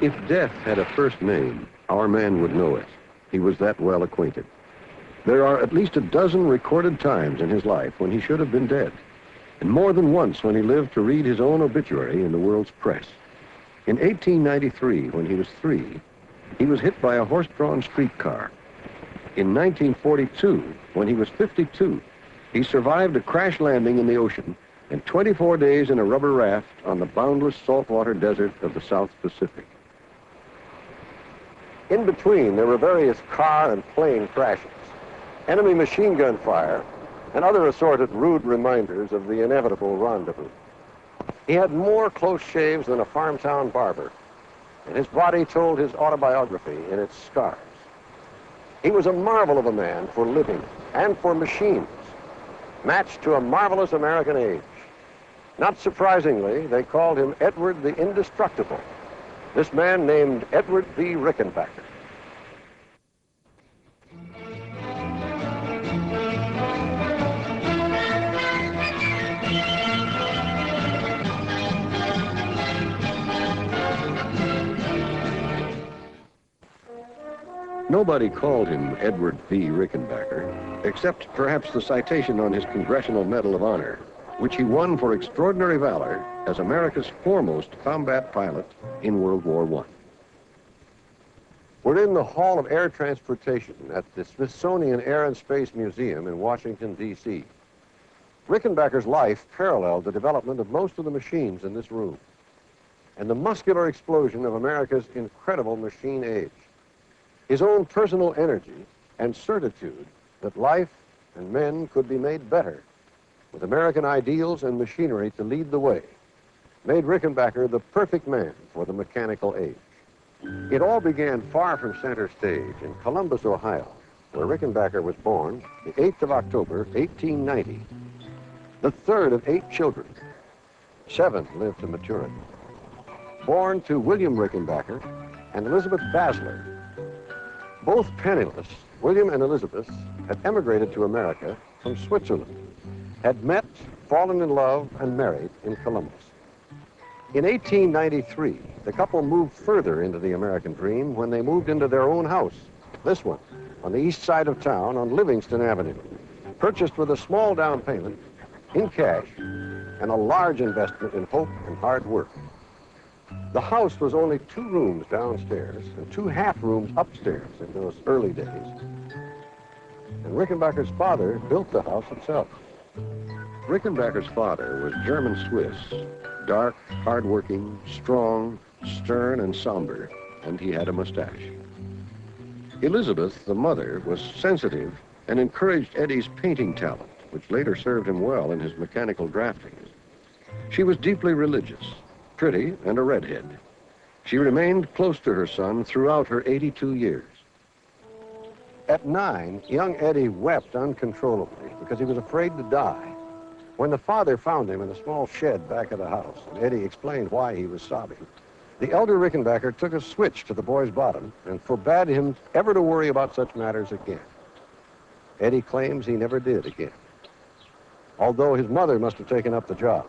If death had a first name, our man would know it. He was that well acquainted. There are at least a dozen recorded times in his life when he should have been dead, and more than once when he lived to read his own obituary in the world's press. In 1893, when he was 3, he was hit by a horse-drawn streetcar. In 1942, when he was 52, he survived a crash landing in the ocean and 24 days in a rubber raft on the boundless saltwater desert of the South Pacific. In between, there were various car and plane crashes, enemy machine gun fire, and other assorted rude reminders of the inevitable rendezvous. He had more close shaves than a farm-town barber, and his body told his autobiography in its scars. He was a marvel of a man for living and for machines, matched to a marvelous American age. Not surprisingly, they called him Edward the Indestructible, this man named Edward V. Rickenbacker. Nobody called him Edward V. Rickenbacker, except perhaps the citation on his Congressional Medal of Honor, which he won for extraordinary valor as America's foremost combat pilot in World War I. We're in the Hall of Air Transportation at the Smithsonian Air and Space Museum in Washington, D.C. Rickenbacker's life paralleled the development of most of the machines in this room and the muscular explosion of America's incredible machine age. His own personal energy and certitude that life and men could be made better with American ideals and machinery to lead the way made Rickenbacker the perfect man for the mechanical age. It all began far from center stage in Columbus, Ohio, where Rickenbacker was born the 8th of October, 1890. The third of 8 children. 7 lived to maturity. Born to William Rickenbacker and Elizabeth Basler. Both penniless, William and Elizabeth had emigrated to America from Switzerland, had met, fallen in love, and married in Columbus. In 1893, the couple moved further into the American dream when they moved into their own house, this one, on the east side of town on Livingston Avenue, purchased with a small down payment, in cash, and a large investment in hope and hard work. The house was only 2 rooms downstairs and 2 half rooms upstairs in those early days. And Rickenbacker's father built the house himself. Rickenbacker's father was German-Swiss, dark, hard-working, strong, stern, and somber, and he had a mustache. Elizabeth, the mother, was sensitive and encouraged Eddie's painting talent, which later served him well in his mechanical drafting. She was deeply religious, pretty, and a redhead. She remained close to her son throughout her 82 years. At 9, young Eddie wept uncontrollably because he was afraid to die. When the father found him in a small shed back of the house, and Eddie explained why he was sobbing, the elder Rickenbacker took a switch to the boy's bottom and forbade him ever to worry about such matters again. Eddie claims he never did again, although his mother must have taken up the job,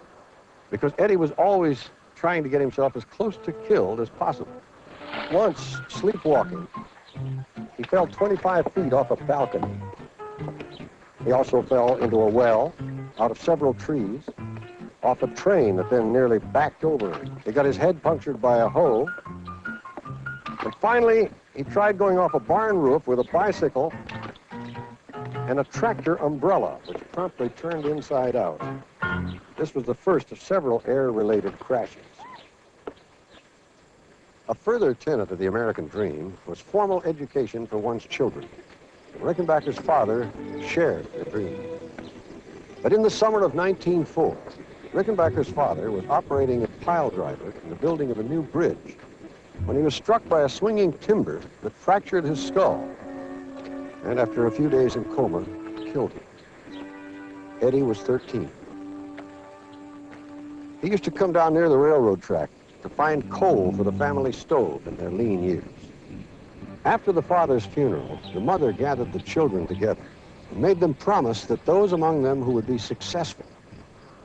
because Eddie was always trying to get himself as close to killed as possible. Once, sleepwalking, he fell 25 feet off a balcony. He also fell into a well, out of several trees, off a train that then nearly backed over him. He got his head punctured by a hoe. And finally, he tried going off a barn roof with a bicycle and a tractor umbrella, which promptly turned inside out. This was the first of several air-related crashes. A further tenet of the American dream was formal education for one's children. And Rickenbacker's father shared the dream. But in the summer of 1904, Rickenbacker's father was operating a pile driver in the building of a new bridge when he was struck by a swinging timber that fractured his skull and, after a few days in coma, killed him. Eddie was 13. He used to come down near the railroad track to find coal for the family stove in their lean years. After the father's funeral, the mother gathered the children together and made them promise that those among them who would be successful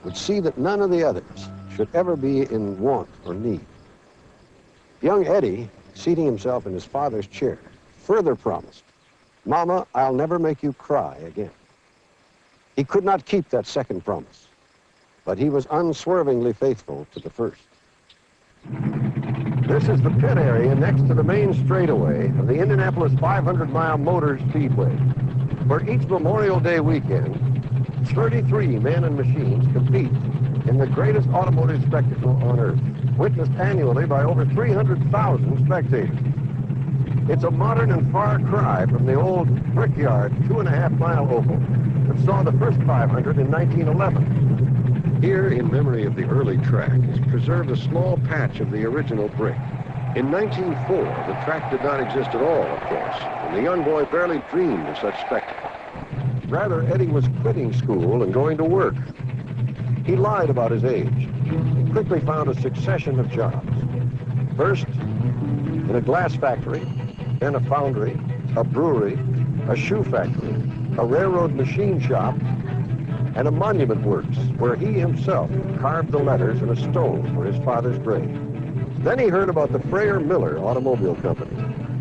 would see that none of the others should ever be in want or need. Young Eddie, seating himself in his father's chair, further promised, "Mama, I'll never make you cry again." He could not keep that second promise, but he was unswervingly faithful to the first. This is the pit area next to the main straightaway of the Indianapolis 500-mile Motor Speedway, where each Memorial Day weekend, 33 men and machines compete in the greatest automotive spectacle on earth, witnessed annually by over 300,000 spectators. It's a modern and far cry from the old Brickyard 2.5-mile oval that saw the first 500 in 1911. Here, in memory of the early track, is preserved a small patch of the original brick. In 1904, the track did not exist at all, of course, and the young boy barely dreamed of such spectacle. Rather, Eddie was quitting school and going to work. He lied about his age and quickly found a succession of jobs. First, in a glass factory, then a foundry, a brewery, a shoe factory, a railroad machine shop, and a monument works where he himself carved the letters in a stone for his father's grave. Then he heard about the Freyer Miller Automobile Company.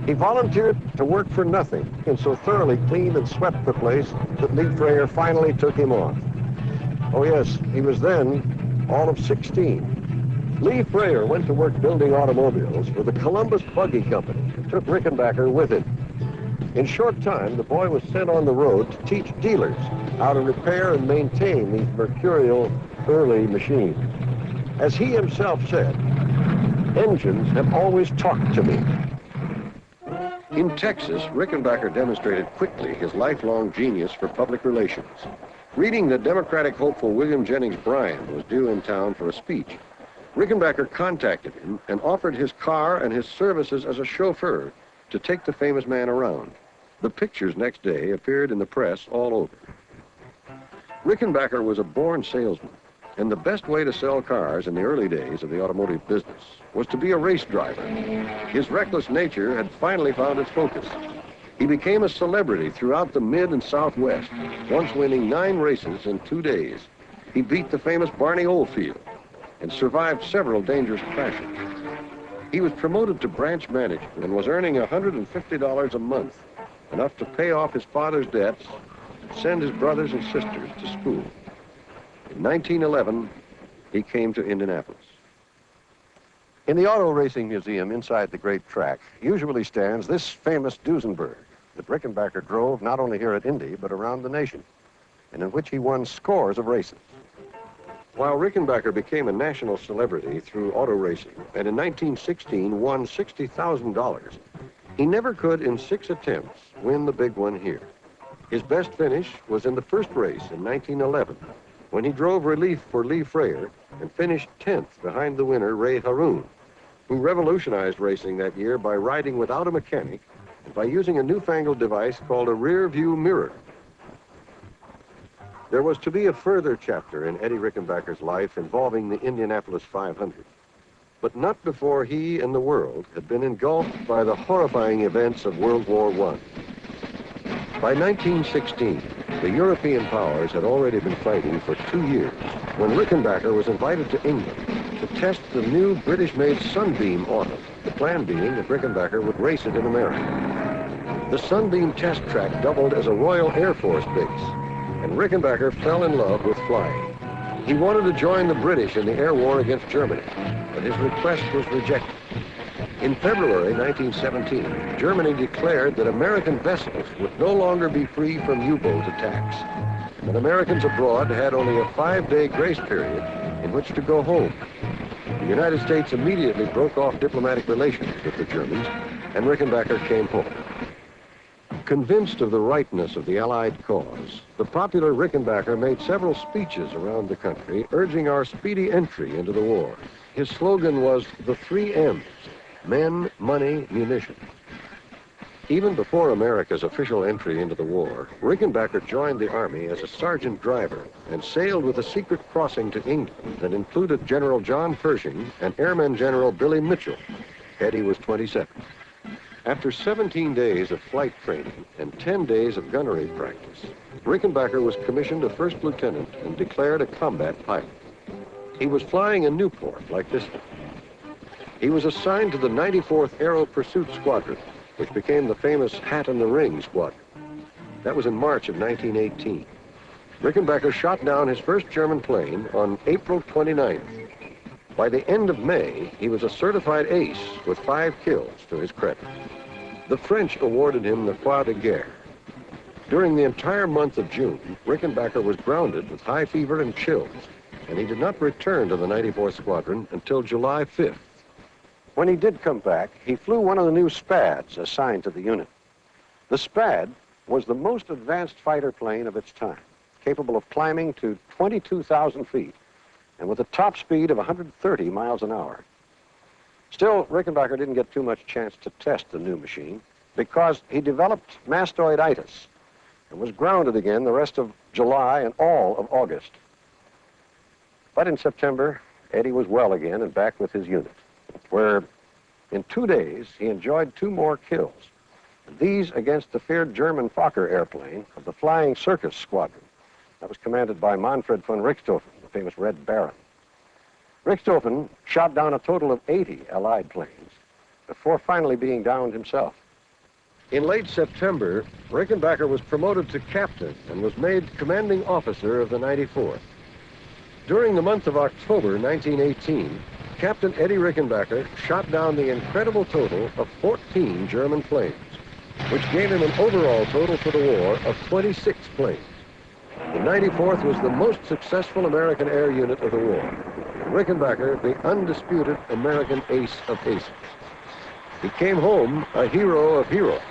He volunteered to work for nothing and so thoroughly cleaned and swept the place that Lee Freyer finally took him on. Oh yes, he was then all of 16. Lee Freyer went to work building automobiles for the Columbus Buggy Company and took Rickenbacker with him. In short time, the boy was sent on the road to teach dealers how to repair and maintain these mercurial early machines. As he himself said, "Engines have always talked to me." In Texas, Rickenbacker demonstrated quickly his lifelong genius for public relations. Reading that Democratic hopeful William Jennings Bryan was due in town for a speech, Rickenbacker contacted him and offered his car and his services as a chauffeur to take the famous man around. The pictures next day appeared in the press all over. Rickenbacker was a born salesman, and the best way to sell cars in the early days of the automotive business was to be a race driver. His reckless nature had finally found its focus. He became a celebrity throughout the Mid and Southwest, once winning 9 races in 2 days. He beat the famous Barney Oldfield and survived several dangerous crashes. He was promoted to branch manager and was earning $150 a month, enough to pay off his father's debts and send his brothers and sisters to school. In 1911, he came to Indianapolis. In the Auto Racing Museum inside the great track usually stands this famous Duesenberg that Rickenbacker drove not only here at Indy, but around the nation, and in which he won scores of races. While Rickenbacker became a national celebrity through auto racing, and in 1916 won $60,000, he never could, in 6 attempts, win the big one here. His best finish was in the first race in 1911, when he drove relief for Lee Freyer and finished 10th behind the winner, Ray Haroun, who revolutionized racing that year by riding without a mechanic and by using a newfangled device called a rear view mirror. There was to be a further chapter in Eddie Rickenbacker's life involving the Indianapolis 500, but not before he and the world had been engulfed by the horrifying events of World War I. By 1916, the European powers had already been fighting for 2 years when Rickenbacker was invited to England to test the new British-made Sunbeam auto, the plan being that Rickenbacker would race it in America. The Sunbeam test track doubled as a Royal Air Force base, and Rickenbacker fell in love with flying. He wanted to join the British in the air war against Germany, but his request was rejected. In February 1917, Germany declared that American vessels would no longer be free from U-boat attacks, and that Americans abroad had only a 5-day grace period in which to go home. The United States immediately broke off diplomatic relations with the Germans, and Rickenbacker came home. Convinced of the rightness of the Allied cause, the popular Rickenbacker made several speeches around the country urging our speedy entry into the war. His slogan was the 3 M's: men, money, munitions. Even before America's official entry into the war, Rickenbacker joined the Army as a sergeant driver and sailed with a secret crossing to England that included General John Pershing and Airman General Billy Mitchell. Eddie was 27. After 17 days of flight training and 10 days of gunnery practice, Rickenbacker was commissioned a first lieutenant and declared a combat pilot. He was flying a Newport like this one. He was assigned to the 94th Aero Pursuit Squadron, which became the famous Hat in the Ring Squadron. That was in March of 1918. Rickenbacker shot down his first German plane on April 29th. By the end of May, he was a certified ace with 5 kills to his credit. The French awarded him the Croix de Guerre. During the entire month of June, Rickenbacker was grounded with high fever and chills, and he did not return to the 94th Squadron until July 5th. When he did come back, he flew one of the new Spads assigned to the unit. The Spad was the most advanced fighter plane of its time, capable of climbing to 22,000 feet and with a top speed of 130 miles an hour. Still, Rickenbacker didn't get too much chance to test the new machine because he developed mastoiditis and was grounded again the rest of July and all of August. But in September, Eddie was well again and back with his unit, where in 2 days he enjoyed 2 more kills. These against the feared German Fokker airplane of the Flying Circus Squadron. That was commanded by Manfred von Richthofen, the famous Red Baron. Richthofen shot down a total of 80 Allied planes before finally being downed himself. In late September, Rickenbacker was promoted to captain and was made commanding officer of the 94th. During the month of October 1918, Captain Eddie Rickenbacker shot down the incredible total of 14 German planes, which gave him an overall total for the war of 26 planes. The 94th was the most successful American air unit of the war. Rickenbacker, the undisputed American ace of aces. He came home a hero of heroes.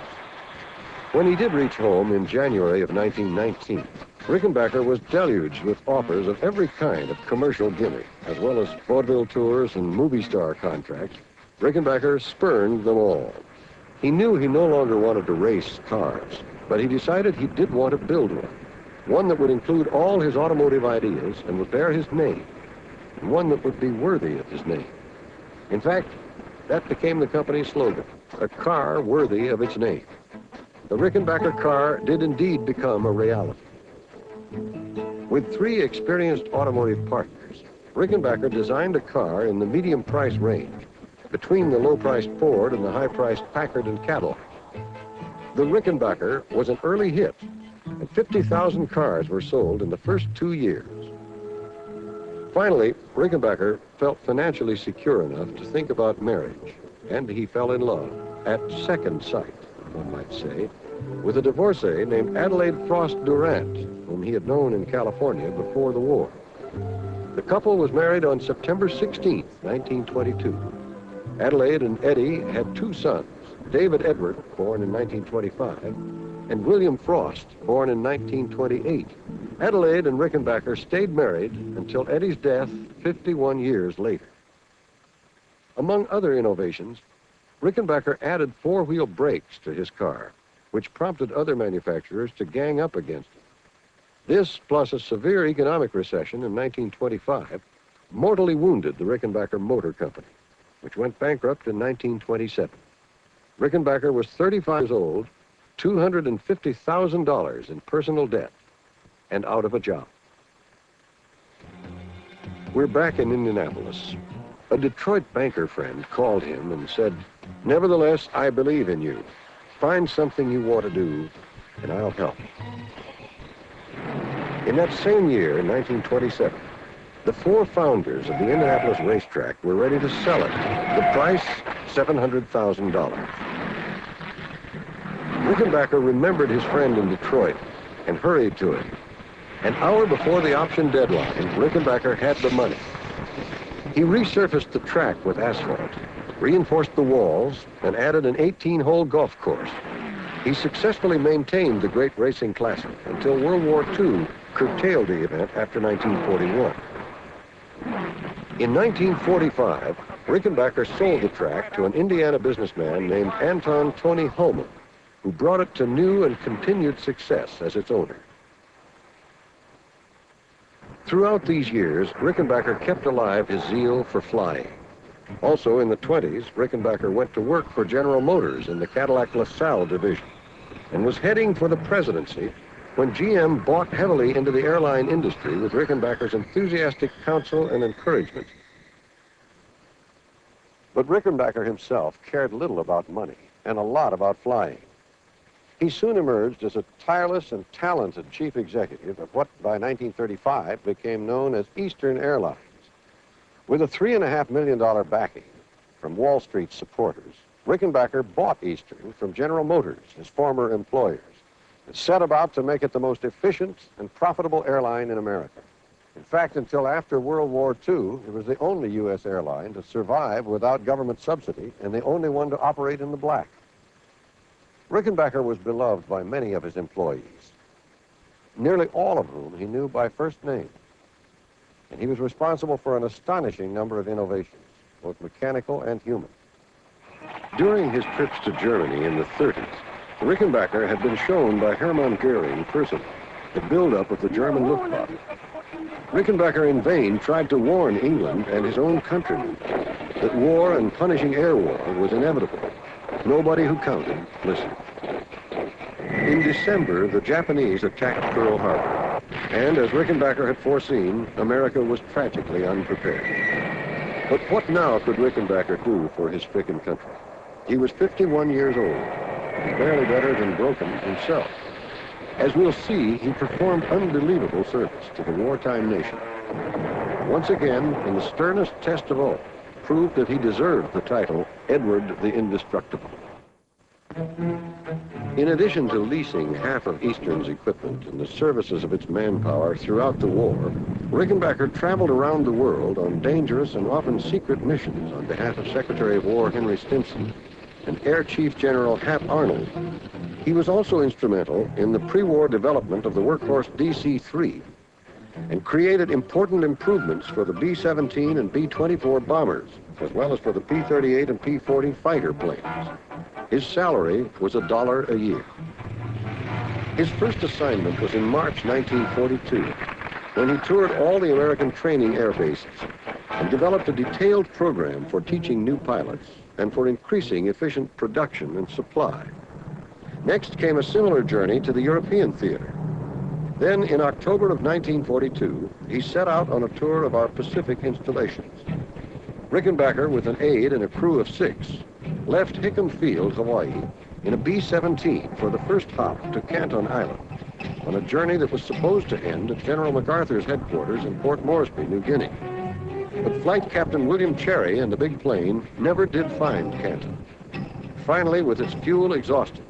When he did reach home in January of 1919, Rickenbacker was deluged with offers of every kind of commercial gimmick, as well as vaudeville tours and movie star contracts. Rickenbacker spurned them all. He knew he no longer wanted to race cars, but he decided he did want to build one that would include all his automotive ideas and would bear his name, and one that would be worthy of his name. In fact, that became the company's slogan, a car worthy of its name. The Rickenbacker car did indeed become a reality. With 3 experienced automotive partners, Rickenbacker designed a car in the medium price range, between the low-priced Ford and the high-priced Packard and Cadillac. The Rickenbacker was an early hit, and 50,000 cars were sold in the first 2 years. Finally, Rickenbacker felt financially secure enough to think about marriage, and he fell in love at second sight, one might say, with a divorcee named Adelaide Frost Durant, whom he had known in California before the war. The couple was married on September 16, 1922. Adelaide and Eddie had 2 sons, David Edward, born in 1925, and William Frost, born in 1928. Adelaide and Rickenbacker stayed married until Eddie's death 51 years later. Among other innovations, Rickenbacker added 4-wheel brakes to his car, which prompted other manufacturers to gang up against him. This, plus a severe economic recession in 1925, mortally wounded the Rickenbacker Motor Company, which went bankrupt in 1927. Rickenbacker was 35 years old, $250,000 in personal debt, and out of a job. We're back in Indianapolis. A Detroit banker friend called him and said, "Nevertheless, I believe in you. Find something you want to do, and I'll help." In that same year, 1927, the 4 founders of the Indianapolis racetrack were ready to sell it. The price, $700,000. Rickenbacker remembered his friend in Detroit and hurried to him. An hour before the option deadline, Rickenbacker had the money. He resurfaced the track with asphalt, reinforced the walls, and added an 18-hole golf course. He successfully maintained the great racing classic until World War II curtailed the event after 1941. In 1945, Rickenbacker sold the track to an Indiana businessman named Anton Tony Hullman, who brought it to new and continued success as its owner. Throughout these years, Rickenbacker kept alive his zeal for flying. Also in the 20s, Rickenbacker went to work for General Motors in the Cadillac LaSalle division and was heading for the presidency when GM bought heavily into the airline industry with Rickenbacker's enthusiastic counsel and encouragement. But Rickenbacker himself cared little about money and a lot about flying. He soon emerged as a tireless and talented chief executive of what by 1935 became known as Eastern Airlines. With a $3.5 million backing from Wall Street supporters, Rickenbacker bought Eastern from General Motors, his former employers, and set about to make it the most efficient and profitable airline in America. In fact, until after World War II, it was the only U.S. airline to survive without government subsidy and the only one to operate in the black. Rickenbacker was beloved by many of his employees, nearly all of whom he knew by first name. And he was responsible for an astonishing number of innovations, both mechanical and human. During his trips to Germany in the 30s, Rickenbacker had been shown by Hermann Goering personally the buildup of the German Luftwaffe. Rickenbacker in vain tried to warn England and his own countrymen that war and punishing air war was inevitable. Nobody who counted listened. In December, the Japanese attacked Pearl Harbor, and as Rickenbacker had foreseen, America was tragically unprepared. But what now could Rickenbacker do for his stricken country? He was 51 years old, and barely better than broken himself. As we'll see, he performed unbelievable service to the wartime nation. Once again, in the sternest test of all, proved that he deserved the title Edward the Indestructible. In addition to leasing half of Eastern's equipment and the services of its manpower throughout the war, Rickenbacker traveled around the world on dangerous and often secret missions on behalf of Secretary of War Henry Stimson and Air Chief General Hap Arnold. He was also instrumental in the pre-war development of the workhorse DC-3 and created important improvements for the B-17 and B-24 bombers, as well as for the P-38 and P-40 fighter planes. His salary was $1 a year. His first assignment was in March 1942, when he toured all the American training air bases and developed a detailed program for teaching new pilots and for increasing efficient production and supply. Next came a similar journey to the European theater. Then, in October of 1942, he set out on a tour of our Pacific installations. Rickenbacker, with an aide and a crew of 6, left Hickam Field, Hawaii, in a B-17 for the first hop to Canton Island, on a journey that was supposed to end at General MacArthur's headquarters in Port Moresby, New Guinea. But Flight Captain William Cherry and the big plane never did find Canton. Finally, with its fuel exhausted,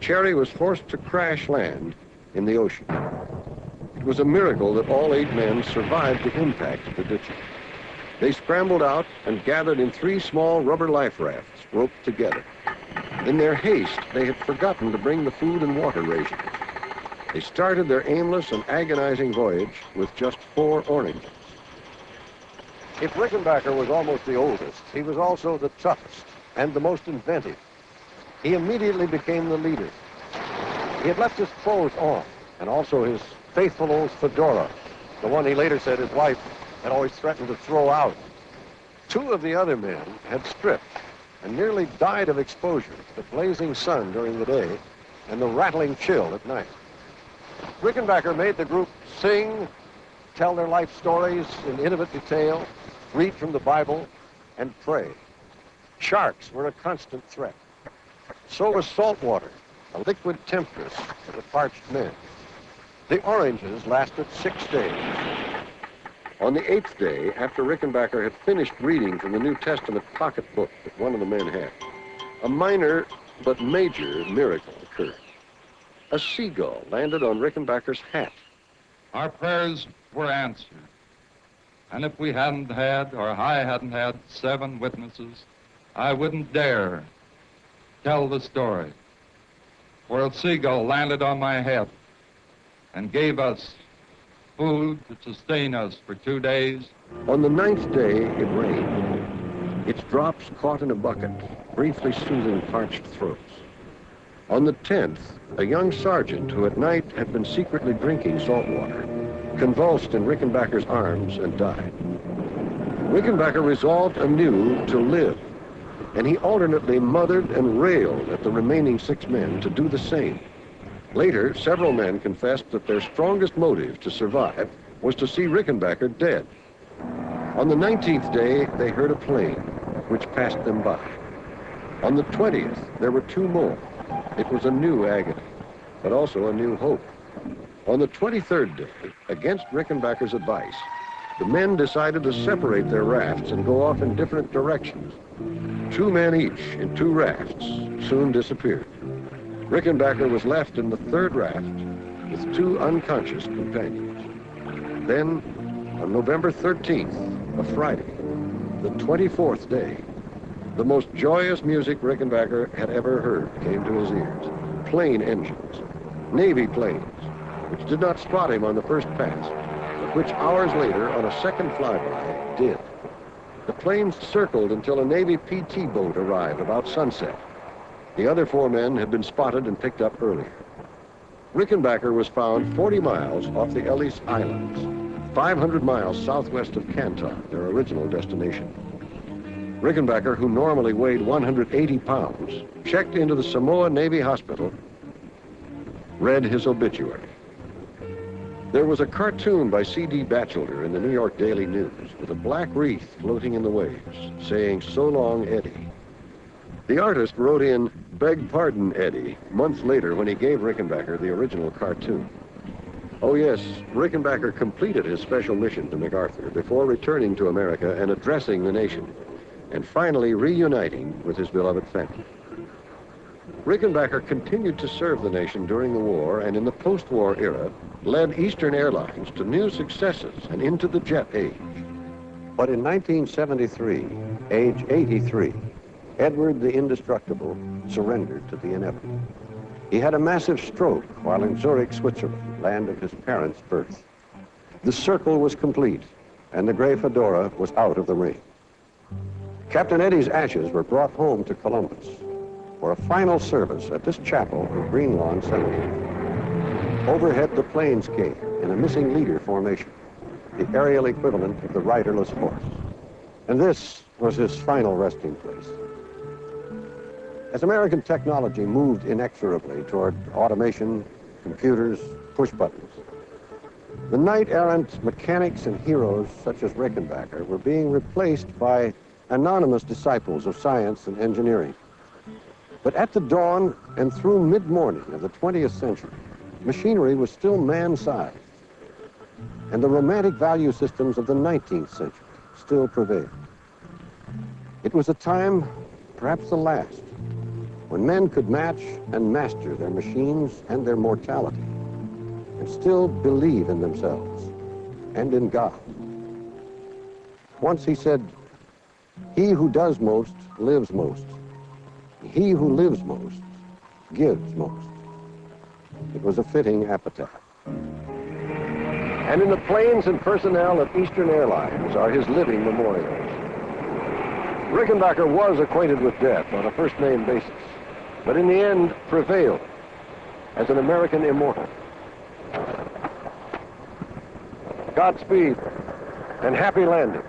Cherry was forced to crash land in the ocean. It was a miracle that all 8 men survived the impact of the ditching. They scrambled out and gathered in 3 small rubber life rafts roped together. In their haste, they had forgotten to bring the food and water rations. They started their aimless and agonizing voyage with just 4 oranges. If Rickenbacker was almost the oldest, he was also the toughest and the most inventive. He immediately became the leader. He had left his clothes on, and also his faithful old fedora, the one he later said his wife had always threatened to throw out. 2 of the other men had stripped and nearly died of exposure to the blazing sun during the day and the rattling chill at night. Rickenbacker made the group sing, tell their life stories in intimate detail, read from the Bible, and pray. Sharks were a constant threat. So was salt water, a liquid temptress for the parched men. The oranges lasted 6 days. On the 8th day, after Rickenbacker had finished reading from the New Testament pocketbook that one of the men had, a minor but major miracle occurred. A seagull landed on Rickenbacker's hat. Our prayers were answered. And if we hadn't had, or I hadn't had 7 witnesses, I wouldn't dare tell the story. For a seagull landed on my head and gave us food to sustain us for 2 days. On the 9th day, it rained. Its drops caught in a bucket, briefly soothing parched throats. On the 10th, a young sergeant who at night had been secretly drinking salt water convulsed in Rickenbacker's arms and died. Rickenbacker resolved anew to live, and he alternately mothered and railed at the remaining 6 men to do the same. Later, several men confessed that their strongest motive to survive was to see Rickenbacker dead. On the 19th day, they heard a plane, which passed them by. On the 20th, there were 2 more. It was a new agony, but also a new hope. On the 23rd day, against Rickenbacker's advice, the men decided to separate their rafts and go off in different directions. 2 men each in 2 rafts soon disappeared. Rickenbacker was left in the 3rd raft with 2 unconscious companions. Then, on November 13th, a Friday, the 24th day, the most joyous music Rickenbacker had ever heard came to his ears. Plane engines, Navy planes, which did not spot him on the first pass, but which hours later, on a second flyby, did. The planes circled until a Navy PT boat arrived about sunset. The other 4 men had been spotted and picked up earlier. Rickenbacker was found 40 miles off the Ellis Islands, 500 miles southwest of Canton, their original destination. Rickenbacker, who normally weighed 180 pounds, checked into the Samoa Navy Hospital, read his obituary. There was a cartoon by C.D. Batchelder in the New York Daily News with a black wreath floating in the waves, saying, "So long, Eddie." The artist wrote in, "Beg pardon, Eddie," months later when he gave Rickenbacker the original cartoon. Oh yes, Rickenbacker completed his special mission to MacArthur before returning to America and addressing the nation, and finally reuniting with his beloved family. Rickenbacker continued to serve the nation during the war, and in the post-war era led Eastern Airlines to new successes and into the jet age. But in 1973, age 83, Edward the Indestructible surrendered to the inevitable. He had a massive stroke while in Zurich, Switzerland, land of his parents' birth. The circle was complete, and the gray fedora was out of the ring. Captain Eddie's ashes were brought home to Columbus for a final service at this chapel in Green Lawn Cemetery. Overhead, the planes came in a missing leader formation, the aerial equivalent of the riderless horse. And this was his final resting place. As American technology moved inexorably toward automation, computers, push buttons, the knight-errant mechanics and heroes such as Rickenbacker were being replaced by anonymous disciples of science and engineering. But at the dawn and through mid-morning of the 20th century, machinery was still man-sized, and the romantic value systems of the 19th century still prevailed. It was a time, perhaps the last, when men could match and master their machines and their mortality, and still believe in themselves and in God. Once he said, "He who does most lives most. He who lives most gives most." It was a fitting epitaph. And in the planes and personnel of Eastern Airlines are his living memorials. Rickenbacker was acquainted with death on a first-name basis, but in the end prevailed as an American immortal. Godspeed and happy landing.